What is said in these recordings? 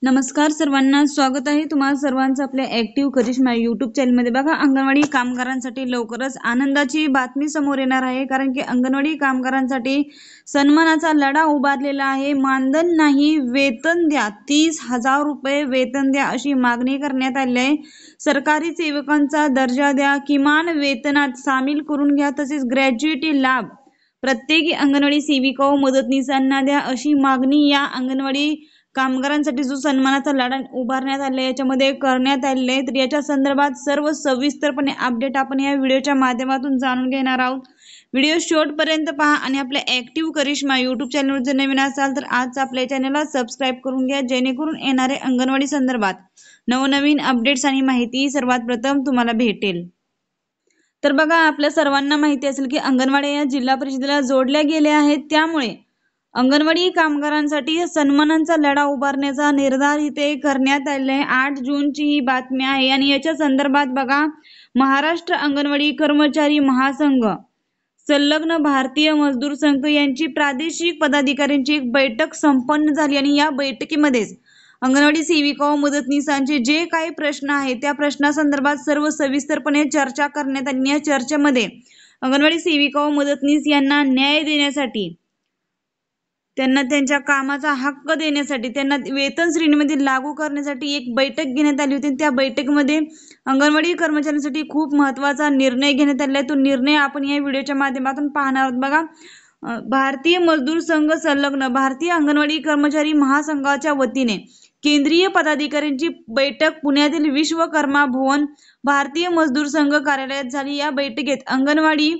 नमस्कार सर्वांना, स्वागत आहे तुम्हाला सर्वांचं आपल्या ऍक्टिव्ह करिश्मा युट्यूब चॅनलमध्ये। बघा, अंगणवाडी कामगारांसाठी लवकरच आनंदाची बातमी समोर येणार आहे, कारण की अंगणवाडी कामगारांसाठी सन्मानाचा लढा उभारलेला आहे। मानधन नाही, वेतन द्या, 30,000 रुपये वेतन द्या अशी मागणी करण्यात आली आहे। सरकारी सेवकांचा दर्जा द्या, किमान वेतनात सामील करून घ्या, तसेच ग्रॅज्युएटी लाभ प्रत्येकी अंगणवाडी सेविका व मदतनीसांना द्या अशी मागणी या अंगणवाडी कामगारांसाठी जो सन्मानाचा लढा उभारण्यात आला याच्यामध्ये करण्यात आले आहे। तर याच्या संदर्भात सर्व सविस्तरपणे अपडेट आपण या व्हिडिओच्या माध्यमातून जाणून घेणार आहोत। व्हिडिओ शेवटपर्यंत पहा आणि आपल्या ऍक्टिव्ह करिश्मा युट्यूब चॅनलवर जर नवीन असाल तर आज आपल्या चॅनलला सबस्क्राईब करून घ्या, जेणेकरून येणारे अंगणवाडी संदर्भात नवनवीन अपडेट्स आणि माहिती सर्वात प्रथम तुम्हाला भेटेल। तर बघा, आपल्या सर्वांना माहिती असेल की अंगणवाडी या जिल्हा परिषदेला जोडल्या गेल्या आहेत, त्यामुळे अंगणवाडी कामगारांसाठी सन्मानाचा लढा उभारण्याचा निर्धार इथे करण्यात आले आहे। 8 जूनची ही बातमी आहे आणि याच्या संदर्भात बघा, महाराष्ट्र अंगणवाडी कर्मचारी महासंघ संलग्न भारतीय मजदूर संघ यांची प्रादेशिक पदाधिकाऱ्यांची एक बैठक संपन्न झाली आणि या बैठकीमध्येच अंगणवाडी सेविका व मदतनीसांचे जे काही प्रश्न आहेत त्या प्रश्नासंदर्भात सर्व सविस्तरपणे चर्चा करण्यात आली। या चर्चेमध्ये अंगणवाडी सेविका व मदतनीस यांना न्याय देण्यासाठी, त्यांना त्यांच्या कामाचा हक्क देण्यासाठी, त्यांना वेतन श्रेणीमध्ये लागू करण्यासाठी एक बैठक घेण्यात आली होती। त्या बैठकीमध्ये अंगणवाडी कर्मचाऱ्यांसाठी खूप महत्त्वाचा निर्णय घेण्यात आला आहे। तो निर्णय आपण या व्हिडिओच्या माध्यमातून पाहणार आहोत। बघा, भारतीय मजदूर संघ संलग्न भारतीय अंगणवाडी कर्मचारी महासंघाच्या वतीने केंद्रीय पदाधिकाऱ्यांची बैठक पुण्यातील विश्वकर्मा भवन भारतीय मजदूर संघ कार्यालयात झाली। या बैठकीत अंगणवाडी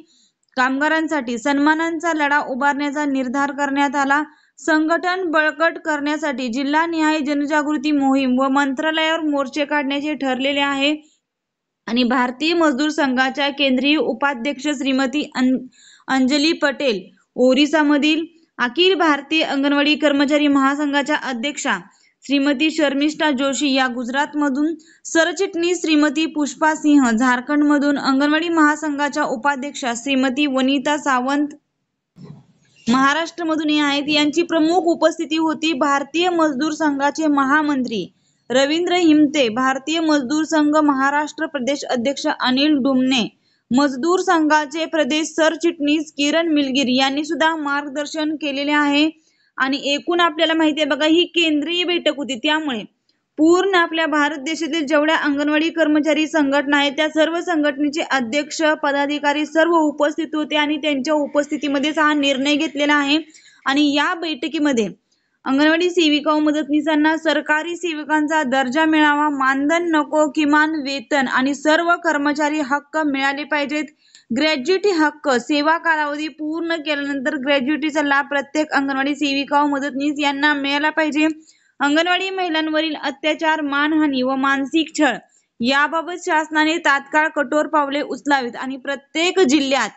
कामगारांसाठी सन्मानाचा लढा उभारण्याचा निर्धार करण्यात आला। संघटन बळकट करण्यासाठी जिल्हानिहाय जनजागृती मोहीम व मंत्रालयावर मोर्चे काढण्याचे ठरलेले आहे आणि भारतीय मजदूर संघाच्या केंद्रीय उपाध्यक्ष श्रीमती अंजली पटेल ओरिसामधील, अखिल भारतीय अंगणवाडी कर्मचारी महासंघाच्या अध्यक्षा श्रीमती शर्मिष्ठा जोशी या गुजरातमधून, सरचिटणीस श्रीमती पुष्पा सिंह झारखंडमधून, अंगणवाडी महासंघाच्या उपाध्यक्षा श्रीमती वनिता सावंत महाराष्ट्रमधून या आहेत। यांची प्रमुख उपस्थिती होती। भारतीय मजदूर संघाचे महामंत्री रवींद्र हिमते, भारतीय मजदूर संघ महाराष्ट्र प्रदेश अध्यक्ष अनिल डुमने, मजदूर संघाचे प्रदेश सरचिटणीस किरण मिलगिरी यांनी सुद्धा मार्गदर्शन केलेले आहे। आणि एकूण आपल्याला माहिती आहे बघा, ही केंद्रीय बैठक होती, त्यामुळे पूर्ण आपल्या भारत देशातील जेवढ्या अंगणवाडी कर्मचारी संघटना आहेत त्या सर्व संघटनेचे अध्यक्ष, पदाधिकारी सर्व उपस्थित होते आणि त्यांच्या उपस्थितीमध्येच हा निर्णय घेतलेला आहे। आणि या बैठकीमध्ये अंगणवाडी सेविका व मदतनीसांना सरकारी सेवकांचा दर्जा मिळावा, मानधन नको, किमान वेतन आणि सर्व कर्मचारी हक्क मिळाले पाहिजेत। ग्रॅज्युएटी हक्क, सेवा कालावधी पूर्ण केल्यानंतर ग्रॅज्युएटीचा लाभ प्रत्येक अंगणवाडी सेविका व मदतनीस यांना मिळाला पाहिजे। अंगणवाडी महिलांवरील अत्याचार, मानहानी व मानसिक छळ याबाबत शासनाने तात्काळ कठोर पावले उचलावीत आणि प्रत्येक जिल्ह्यात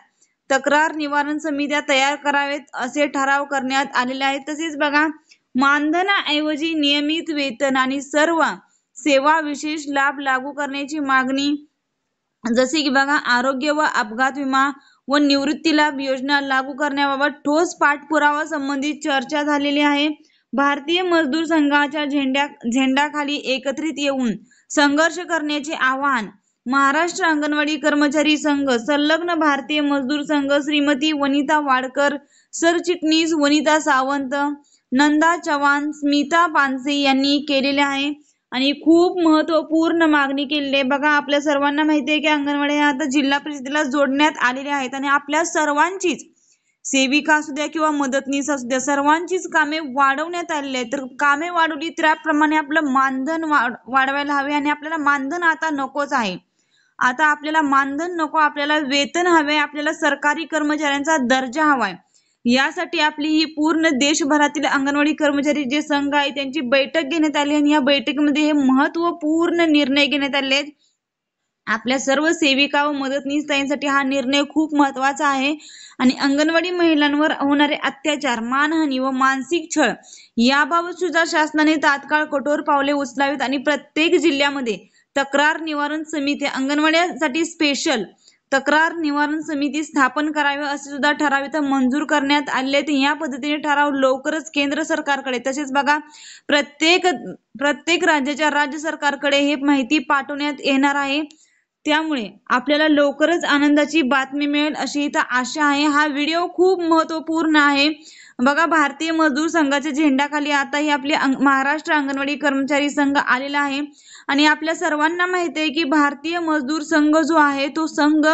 तक्रार निवारण समित्या तयार करावेत असे ठराव करण्यात आलेले आहेत। तसेच बघा, मानधनाऐवजी नियमित वेतन आणि सर्व सेवा विशेष लाभ लागू करण्याची मागणी, जसे की बघा, आरोग्य व अपघात विमा व निवृत्ती लाभ योजना लागू करण्याबाबत ठोस पाठपुरावा संबंधित चर्चा झालेली आहे। भारतीय मजदूर संघाच्या झेंड्याखाली एकत्रित येऊन संघर्ष करण्याचे आवाहन महाराष्ट्र अंगणवाडी कर्मचारी संघ संलग्न भारतीय मजदूर संघ श्रीमती वनिता वाडकर, सरचिटणीस वनिता सावंत, नंदा चव्हाण, स्मिता पानसे यांनी केलेले आहे आणि खूप महत्त्वपूर्ण मागणी केलेली आहे। बघा, आपल्या सर्वांना माहिती आहे की अंगणवाडी आता जिल्हा परिषदेला जोडण्यात आलेले आहेत आणि आपल्या सर्वांचीच, सेविका असू द्या किंवा मदतनीस असू द्या, सर्वांचीच कामे वाढवण्यात आलेली आहेत। तर कामे वाढवली त्याप्रमाणे आपलं मानधन वाढवायला हवे आणि आपल्याला मानधन आता नकोच आहे। आता आपल्याला मानधन नको, आपल्याला वेतन हवे, आपल्याला सरकारी कर्मचाऱ्यांचा दर्जा हवाय। यासाठी आपली ही पूर्ण देशभरातील अंगणवाडी कर्मचारी जे संघ आहे त्यांची बैठक घेण्यात आली आणि या बैठकीमध्ये हे महत्त्वपूर्ण निर्णय घेण्यात आले आहेत। आपल्या सर्व सेविका व मदतनीस हा निर्णय खूप महत्त्वाचा आहे आणि अंगणवाडी महिलांवर होणारे अत्याचार, मानहानी व मानसिक छळ याबाबत सुद्धा शासनाने तात्काळ कठोर पावले उचलावीत आणि प्रत्येक जिल्ह्यामध्ये तक्रार निवारण समिती, अंगणवाड्यांसाठी स्पेशल तक्रार निवारण समिती स्थापन करावी असे सुद्धा ठराव इथं मंजूर करण्यात आले आहेत। या पद्धतीने ठराव लवकरच केंद्र सरकारकडे तसेच बघा प्रत्येक राज्याच्या राज्य सरकारकडे हे माहिती पाठवण्यात येणार आहे। त्यामुळे आपल्याला लवकरच आनंदाची बातमी मिळेल अशी इथं आशा आहे। हा व्हिडिओ खूप महत्त्वपूर्ण आहे। बघा भारतीय मजदूर संघाच्या झेंड्याखाली आता ही आपली महाराष्ट्र अंगणवाडी कर्मचारी संघ आलेला आहे आणि आपल्या सर्वांना माहिती आहे की भारतीय मजदूर संघ जो आहे तो संघ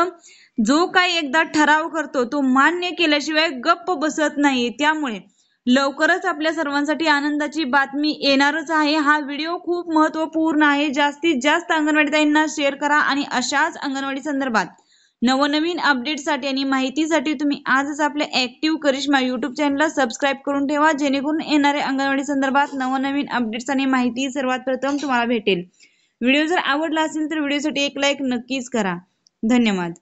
जो काही एकदा ठराव करतो तो मान्य केल्याशिवाय गप्प बसत नाही। त्यामुळे लवकरच आपल्या सर्वांसाठी आनंदाची बातमी येणारच आहे। हा व्हिडिओ खूप महत्त्वपूर्ण आहे। जास्तीत जास्त अंगणवाडी ताईंना शेअर करा आणि अशाच अंगणवाडी संदर्भात नवनवीन अपडेटसाठी आणि माहितीसाठी तुम्ही आजच आपल्या ऍक्टिव्ह करिश्मा YouTube चॅनलला सबस्क्राईब करून ठेवा, जेणेकरून येणाऱ्या अंगणवाडी संदर्भात नवनवीन अपडेट्स आणि माहिती सर्वात प्रथम तुम्हाला भेटेल। व्हिडिओ जर आवडला असेल तर व्हिडिओसाठी एक लाईक नक्कीच करा। धन्यवाद।